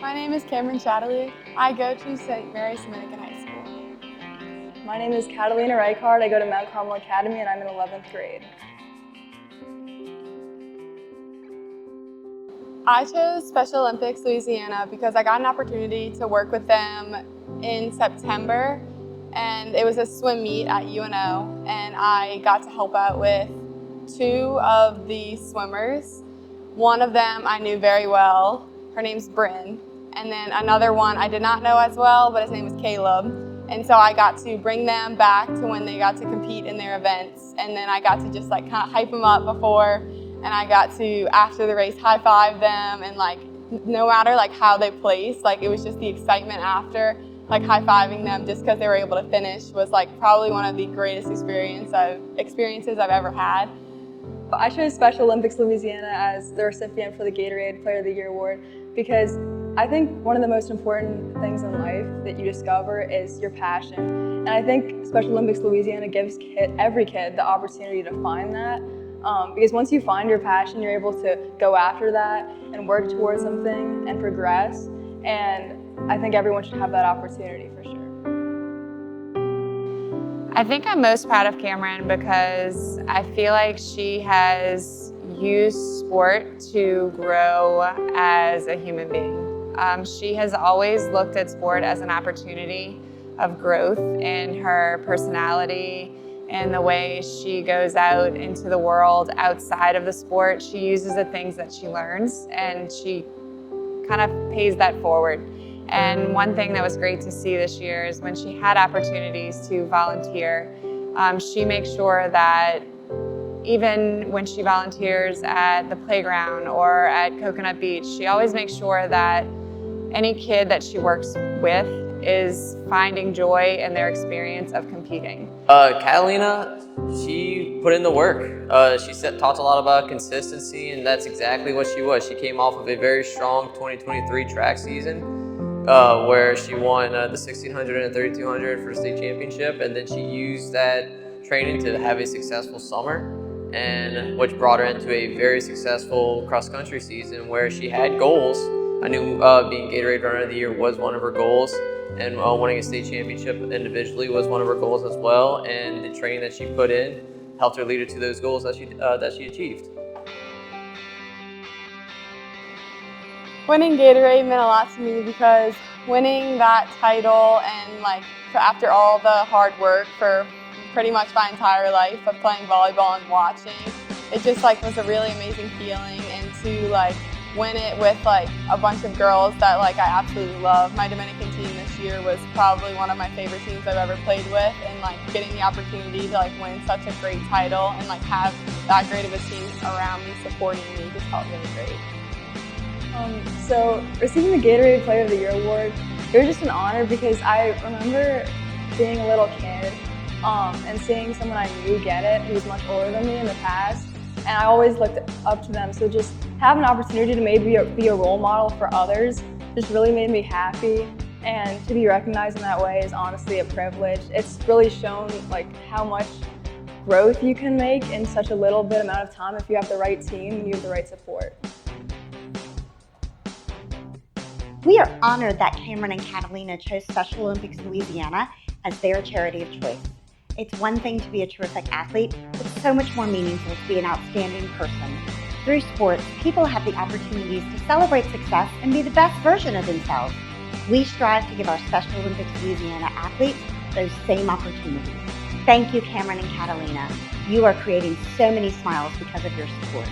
My name is Cameron Chatterley. I go to St. Mary's Dominican High School. My name is Catalina Reichard. I go to Mount Carmel Academy and I'm in 11th grade. I chose Special Olympics Louisiana because I got an opportunity to work with them in September, and it was a swim meet at UNO, and I got to help out with two of the swimmers. One of them I knew very well. Her name's Bryn. And then another one I did not know as well, but his name was Caleb. And so I got to bring them back to when they got to compete in their events. And then I got to just like kind of hype them up before, and I got to, after the race, high five them, and like no matter like how they placed, like it was just the excitement after, like high fiving them just because they were able to finish was like probably one of the greatest experiences I've ever had. I chose Special Olympics Louisiana as the recipient for the Gatorade Player of the Year award because I think one of the most important things in life that you discover is your passion. And I think Special Olympics Louisiana gives every kid the opportunity to find that. Because once you find your passion, you're able to go after that and work towards something and progress. And I think everyone should have that opportunity for sure. I think I'm most proud of Cameron because I feel like she has used sport to grow as a human being. She has always looked at sport as an opportunity of growth in her personality and the way she goes out into the world outside of the sport. She uses the things that she learns and she kind of pays that forward. And one thing that was great to see this year is when she had opportunities to volunteer, she makes sure that even when she volunteers at the playground or at Coconut Beach, she always makes sure that any kid that she works with is finding joy in their experience of competing. Catalina, she put in the work. She taught a lot about consistency, and that's exactly what she was. She came off of a very strong 2023 track season where she won the 1600 and 3200 for state championship, and then she used that training to have a successful summer, and which brought her into a very successful cross-country season where she had goals. I knew being Gatorade Runner of the Year was one of her goals, and winning a state championship individually was one of her goals as well, and the training that she put in helped her lead her to those goals that she achieved. Winning Gatorade meant a lot to me because winning that title and like after all the hard work for pretty much my entire life of playing volleyball and watching, it just like was a really amazing feeling, and to like win it with like a bunch of girls that like I absolutely love. My Dominican team this year was probably one of my favorite teams I've ever played with, and like getting the opportunity to like win such a great title and like have that great of a team around me supporting me just felt really great. So receiving the Gatorade Player of the Year award, it was just an honor because I remember being a little kid and seeing someone I knew get it who was much older than me in the past, and I always looked up to them. So just have an opportunity to maybe be a role model for others just really made me happy, and to be recognized in that way is honestly a privilege. It's really shown like how much growth you can make in such a little bit amount of time if you have the right team and you have the right support. We are honored that Cameron and Catalina chose Special Olympics Louisiana as their charity of choice. It's one thing to be a terrific athlete, but so much more meaningful to be an outstanding person. Through sports, people have the opportunities to celebrate success and be the best version of themselves. We strive to give our Special Olympics Louisiana athletes those same opportunities. Thank you, Cameron and Catalina. You are creating so many smiles because of your support.